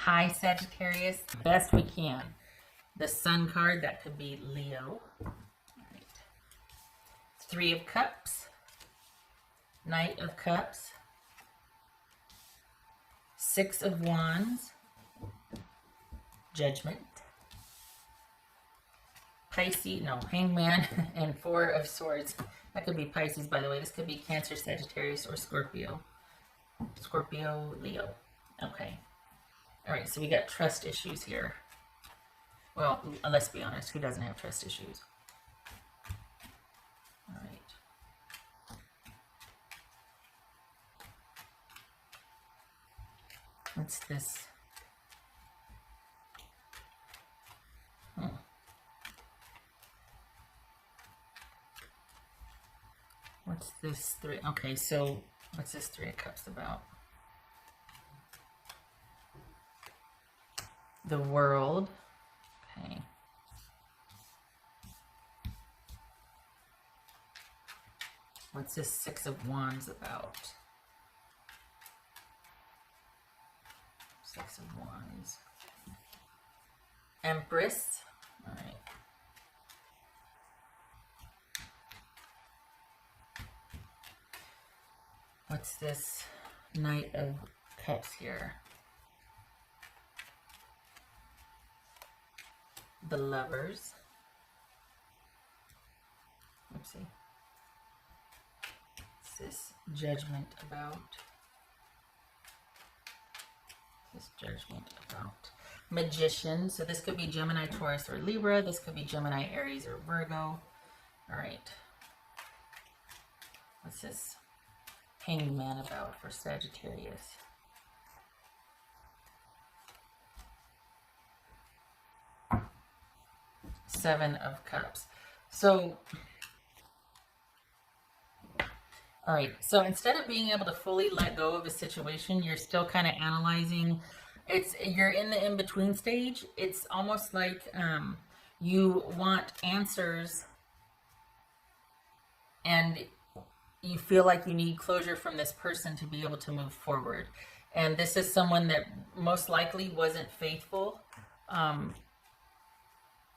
Hi, Sagittarius. Best we can. The Sun card, that could be Leo. Right. Three of Cups. Knight of Cups. Six of Wands. Judgment. Pisces, no, Hangman, and Four of Swords. That could be Pisces, by the way. This could be Cancer, Sagittarius, or Scorpio. Scorpio, Leo. Okay. All right, so we got trust issues here. Well, let's be honest. Who doesn't have trust issues? All right. What's this? What's this three? Okay, so what's this Three of Cups about? The World. Okay. What's this Six of Wands about? Six of Wands. Empress. All right. What's this Knight of Cups here? The Lovers. Oopsie. What's this Judgment about? What's this Judgment about? Magician. So this could be Gemini, Taurus, or Libra. This could be Gemini, Aries, or Virgo. All right. What's this Hangman about for Sagittarius? Seven of Cups. So, all right. So instead of being able to fully let go of a situation, you're still kind of analyzing. You're in the in-between stage. It's almost like you want answers and you feel like you need closure from this person to be able to move forward. And this is someone that most likely wasn't faithful.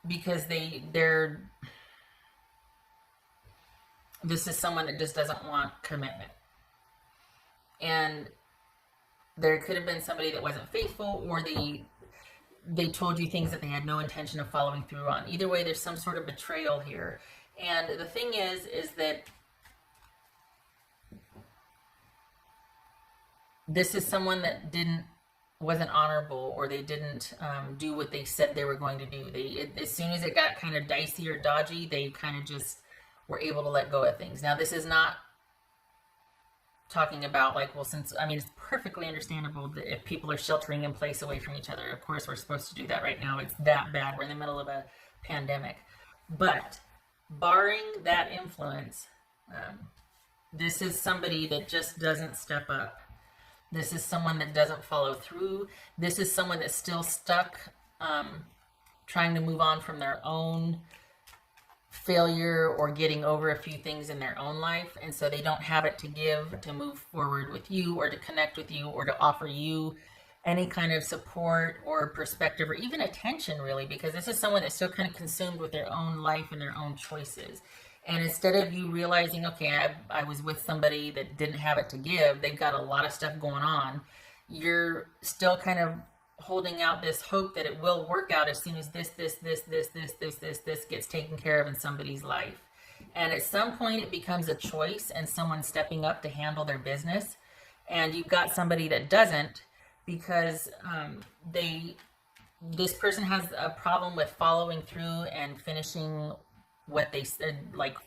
Because this is someone that just doesn't want commitment. And there could have been somebody that wasn't faithful, or they told you things that they had no intention of following through on. Either way, there's some sort of betrayal here. And the thing is that this is someone that wasn't honorable, or they didn't do what they said they were going to do. As soon as it got kind of dicey or dodgy, they kind of just were able to let go of things. Now, this is not talking about like, well, it's perfectly understandable that if people are sheltering in place away from each other, of course we're supposed to do that right now. It's that bad. We're in the middle of a pandemic. But barring that influence, this is somebody that just doesn't step up. This is someone that doesn't follow through. This is someone that's still stuck trying to move on from their own failure or getting over a few things in their own life. And so they don't have it to give to move forward with you, or to connect with you, or to offer you any kind of support or perspective, or even attention, really, because this is someone that's still kind of consumed with their own life and their own choices. And instead of you realizing, okay, I was with somebody that didn't have it to give, they've got a lot of stuff going on, you're still kind of holding out this hope that it will work out as soon as this gets taken care of in somebody's life. And at some point it becomes a choice and someone stepping up to handle their business. And you've got somebody that doesn't, because this person has a problem with following through and finishing what they said, like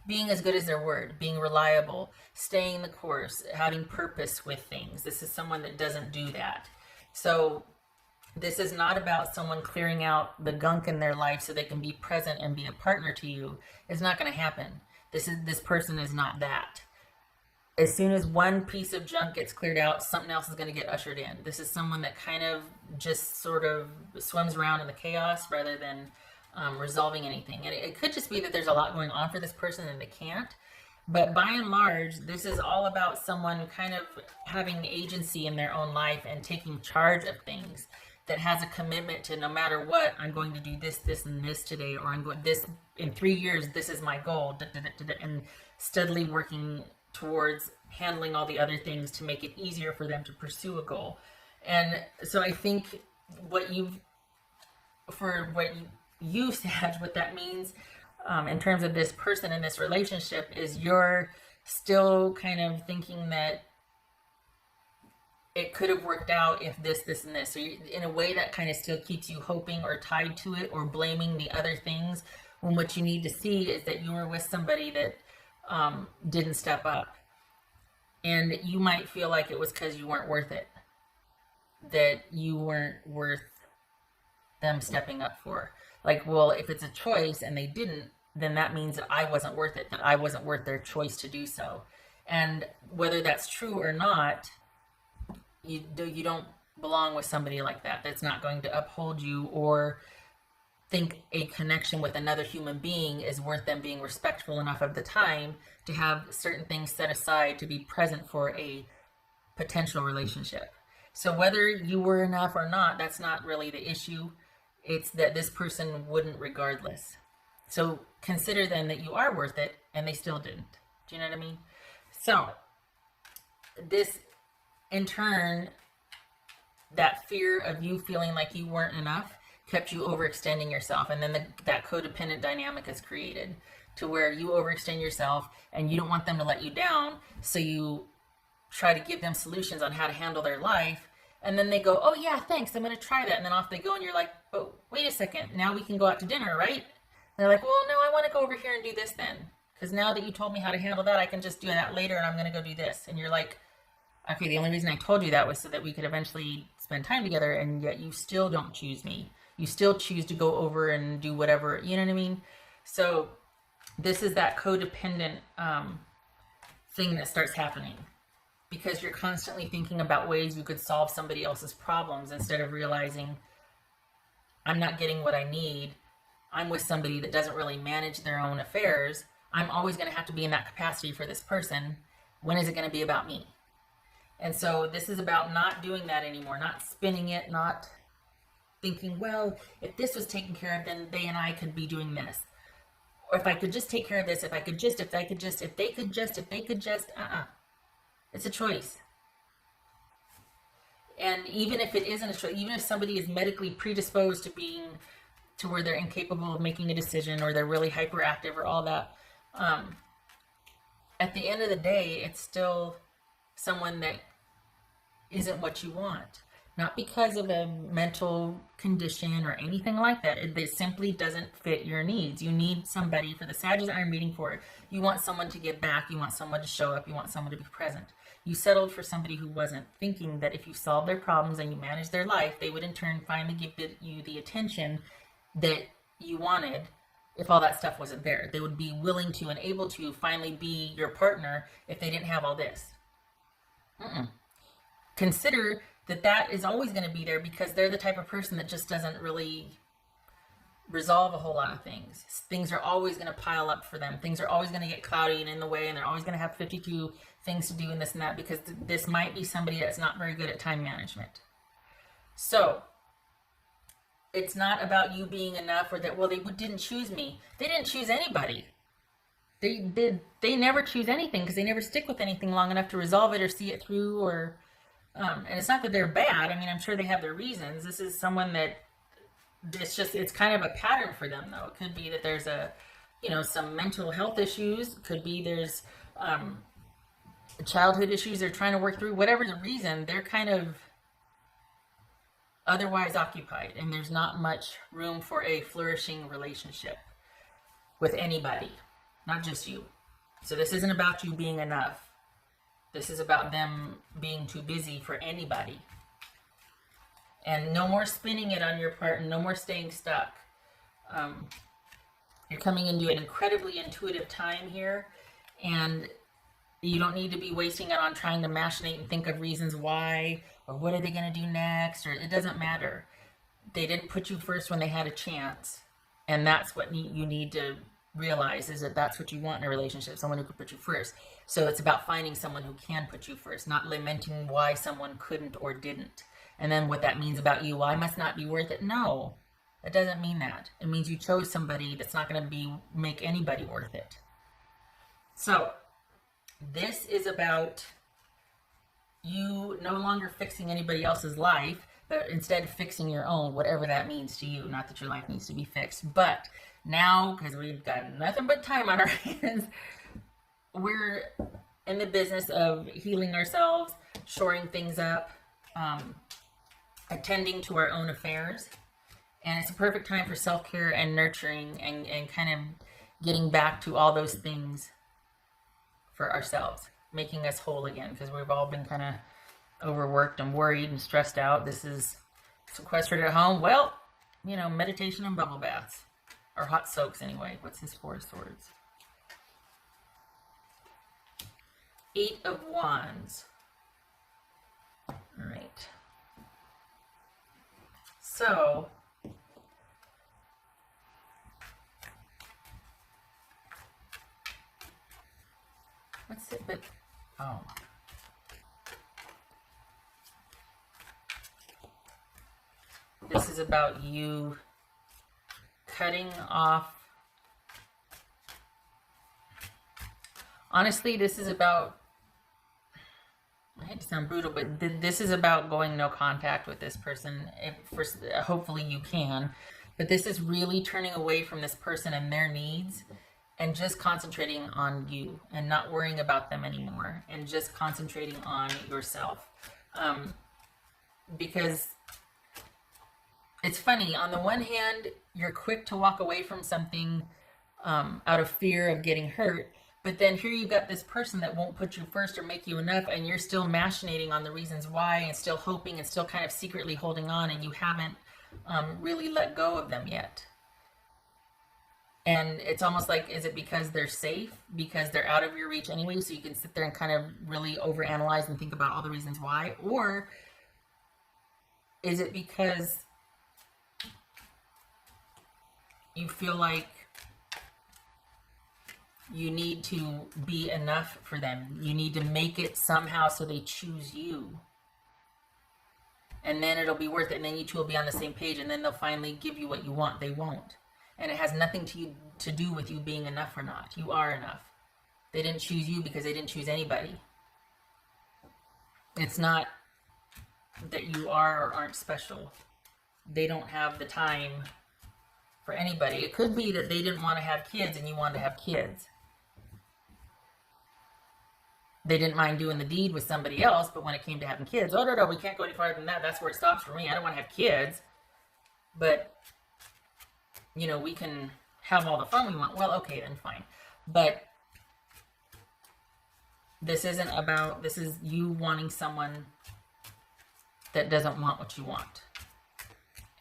being as good as their word, being reliable, staying the course, having purpose with things. This is someone that doesn't do that. So this is not about someone clearing out the gunk in their life so they can be present and be a partner to you. It's not going to happen. This person is not that. As soon as one piece of junk gets cleared out, something else is going to get ushered in. This is someone that kind of just sort of swims around in the chaos rather than resolving anything. And it could just be that there's a lot going on for this person and they can't. But by and large, this is all about someone kind of having agency in their own life and taking charge of things, that has a commitment to, no matter what, I'm going to do this, this, and this today, or I'm going this in 3 years, this is my goal, and steadily working towards handling all the other things to make it easier for them to pursue a goal. And so I think what you've, for what you Sag, what that means in terms of this person in this relationship is you're still kind of thinking that it could have worked out if this, this, and this. So in a way that kind of still keeps you hoping or tied to it or blaming the other things, when what you need to see is that you were with somebody that didn't step up. And you might feel like it was because you weren't worth it, that you weren't worth them stepping up for. Like, well, if it's a choice and they didn't, then that means that I wasn't worth it, that I wasn't worth their choice to do so. And whether that's true or not, you don't belong with somebody like that, that's not going to uphold you or think a connection with another human being is worth them being respectful enough of the time to have certain things set aside to be present for a potential relationship. So whether you were enough or not, that's not really the issue. It's that this person wouldn't regardless. So consider then that you are worth it, and they still didn't. Do you know what I mean? So this, in turn, that fear of you feeling like you weren't enough kept you overextending yourself. And then that codependent dynamic is created to where you overextend yourself and you don't want them to let you down. So you try to give them solutions on how to handle their life. And then they go, oh yeah, thanks, I'm going to try that. And then off they go. And you're like, oh, wait a second. Now we can go out to dinner, right? And they're like, well, no, I want to go over here and do this then. Because now that you told me how to handle that, I can just do that later and I'm going to go do this. And you're like, okay, the only reason I told you that was so that we could eventually spend time together, and yet you still don't choose me. You still choose to go over and do whatever, you know what I mean? So this is that codependent thing that starts happening, because you're constantly thinking about ways you could solve somebody else's problems instead of realizing, I'm not getting what I need. I'm with somebody that doesn't really manage their own affairs. I'm always going to have to be in that capacity for this person. When is it going to be about me? And so this is about not doing that anymore, not spinning it, not thinking, well, if this was taken care of, then they and I could be doing this. Or if I could just take care of this, if they could just, It's a choice. And even if it isn't a choice, even if somebody is medically predisposed to being, to where they're incapable of making a decision, or they're really hyperactive or all that, at the end of the day, it's still someone that isn't what you want. Not because of a mental condition or anything like that. It simply doesn't fit your needs. You need somebody, for the Sagittarius that I'm reading for, you want someone to give back, you want someone to show up, you want someone to be present. You settled for somebody who wasn't, thinking that if you solved their problems and you managed their life, they would in turn finally give you the attention that you wanted. If all that stuff wasn't there, they would be willing to and able to finally be your partner if they didn't have all this. Consider that is always going to be there, because they're the type of person that just doesn't really resolve a whole lot of things. Things are always going to pile up for them. Things are always going to get cloudy and in the way, and they're always going to have 52 things to do and this and that, because this might be somebody that's not very good at time management. So it's not about you being enough, or that, well, they didn't choose me. They didn't choose anybody. They never choose anything, because they never stick with anything long enough to resolve it or see it through, or and it's not that they're bad. I mean, I'm sure they have their reasons. This is someone that it's kind of a pattern for them, though. It could be that there's some mental health issues. Could be there's childhood issues they're trying to work through. Whatever the reason, they're kind of otherwise occupied, and there's not much room for a flourishing relationship with anybody, not just you. So this isn't about you being enough. This is about them being too busy for anybody. And no more spinning it on your part, and no more staying stuck. You're coming into an incredibly intuitive time here, and you don't need to be wasting it on trying to machinate and think of reasons why, or what are they going to do next, or it doesn't matter. They didn't put you first when they had a chance, and that's what you need to realize is that that's what you want in a relationship, someone who could put you first. So it's about finding someone who can put you first, not lamenting why someone couldn't or didn't. And then what that means about you, well, I must not be worth it. No, it doesn't mean that. It means you chose somebody that's not going to make anybody worth it. So this is about you no longer fixing anybody else's life, but instead fixing your own, whatever that means to you. Not that your life needs to be fixed, but now, because we've got nothing but time on our hands, we're in the business of healing ourselves, shoring things up, attending to our own affairs. And it's a perfect time for self-care and nurturing and kind of getting back to all those things for ourselves, making us whole again, because we've all been kind of overworked and worried and stressed out. This is sequestered at home. Well, you know, meditation and bubble baths, or hot soaks anyway. What's this Four of Swords? Eight of Wands. All right. So what's it? But oh. This is about you cutting off. Honestly, this is about, I hate to sound brutal, but this is about going no contact with this person. Hopefully you can. But this is really turning away from this person and their needs and just concentrating on you and not worrying about them anymore and just concentrating on yourself. Because it's funny, on the one hand, you're quick to walk away from something out of fear of getting hurt, but then here you've got this person that won't put you first or make you enough, and you're still machinating on the reasons why and still hoping and still kind of secretly holding on, and you haven't really let go of them yet. And it's almost like, is it because they're safe? Because they're out of your reach anyway, so you can sit there and kind of really overanalyze and think about all the reasons why? Or is it because you feel like you need to be enough for them? You need to make it somehow so they choose you. And then it'll be worth it, and then you two will be on the same page, and then they'll finally give you what you want. They won't. And it has nothing to do with you being enough or not. You are enough. They didn't choose you because they didn't choose anybody. It's not that you are or aren't special. They don't have the time for anybody. It could be that they didn't want to have kids and you wanted to have kids. They didn't mind doing the deed with somebody else, but when it came to having kids, oh no, we can't go any farther than that. That's where it stops for me. I don't want to have kids. But, you know, we can have all the fun we want. Well, okay, then fine. But this isn't about, this is you wanting someone that doesn't want what you want.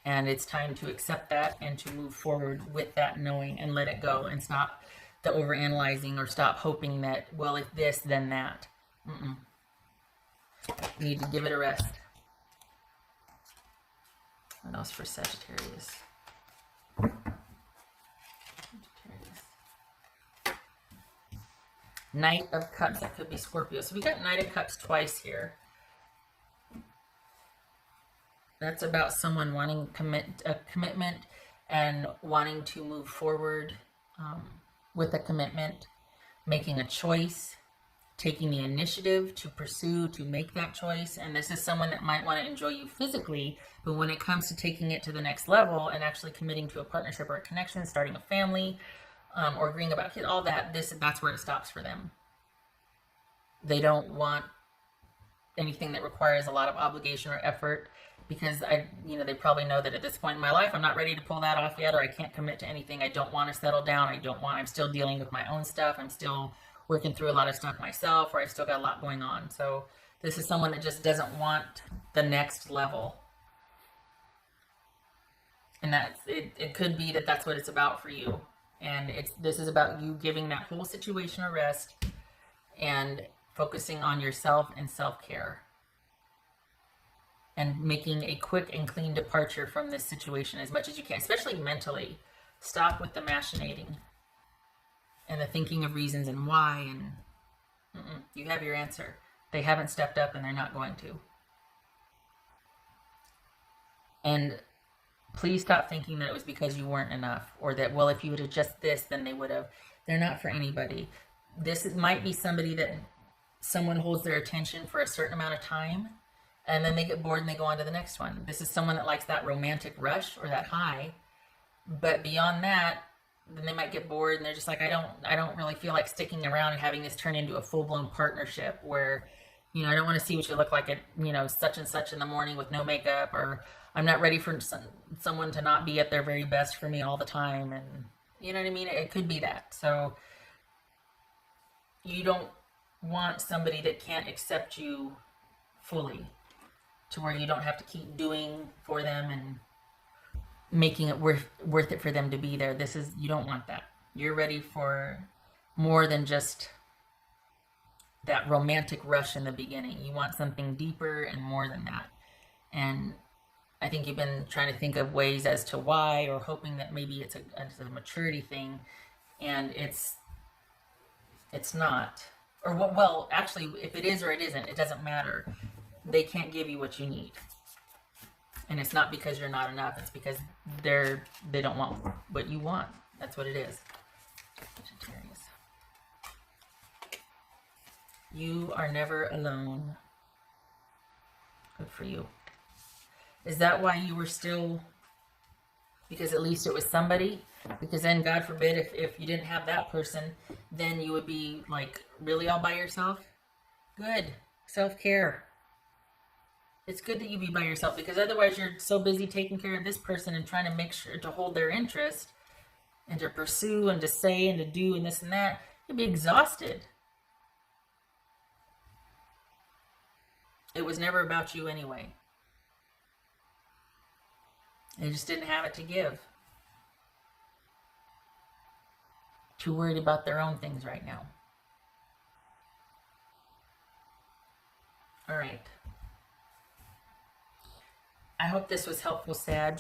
And it's time to accept that and to move forward with that knowing and let it go and stop the overanalyzing or stop hoping that, well, if this, then that. You need to give it a rest. What else for Sagittarius? Knight of Cups. That could be Scorpio. So we got Knight of Cups twice here. That's about someone wanting a commitment and wanting to move forward with a commitment, making a choice, taking the initiative to pursue, to make that choice. And this is someone that might want to enjoy you physically, but when it comes to taking it to the next level and actually committing to a partnership or a connection, starting a family, or agreeing about kids, all that, that's where it stops for them. They don't want anything that requires a lot of obligation or effort, because they probably know that at this point in my life, I'm not ready to pull that off yet, or I can't commit to anything. I don't want to settle down. I'm still dealing with my own stuff. I'm still working through a lot of stuff myself, or I've still got a lot going on. So this is someone that just doesn't want the next level. And it could be that that's what it's about for you. And this is about you giving that whole situation a rest and focusing on yourself and self-care. And making a quick and clean departure from this situation as much as you can, especially mentally. Stop with the machinating. and the thinking of reasons and why, and you have your answer. They haven't stepped up and they're not going to. And please stop thinking that it was because you weren't enough, or that, well, if you would have just this, then they would have. They're not for anybody. Might be somebody that someone holds their attention for a certain amount of time, and then they get bored and they go on to the next one. This is someone that likes that romantic rush or that high, but beyond that, then they might get bored and they're just like, I don't really feel like sticking around and having this turn into a full-blown partnership where, I don't want to see what you look like at, such and such in the morning with no makeup, or I'm not ready for someone to not be at their very best for me all the time. And you know what I mean? It could be that. So you don't want somebody that can't accept you fully, to where you don't have to keep doing for them and making it worth it for them to be there. You don't want that. You're ready for more than just that romantic rush in the beginning. You want something deeper and more than that. And I think you've been trying to think of ways as to why, or hoping that maybe it's a maturity thing, and it's not. Or well, actually, if it is or it isn't, it doesn't matter. They can't give you what you need. And it's not because you're not enough. It's because they don't want what you want. That's what it is. Sagittarius. You are never alone. Good for you. Is that why you were still? Because at least it was somebody? Because then, God forbid, if you didn't have that person, then you would be like really all by yourself? Good. Self-care. It's good that you be by yourself, because otherwise you're so busy taking care of this person and trying to make sure to hold their interest and to pursue and to say and to do and this and that. You'll be exhausted. It was never about you anyway. They just didn't have it to give. Too worried about their own things right now. All right. I hope this was helpful, Sag.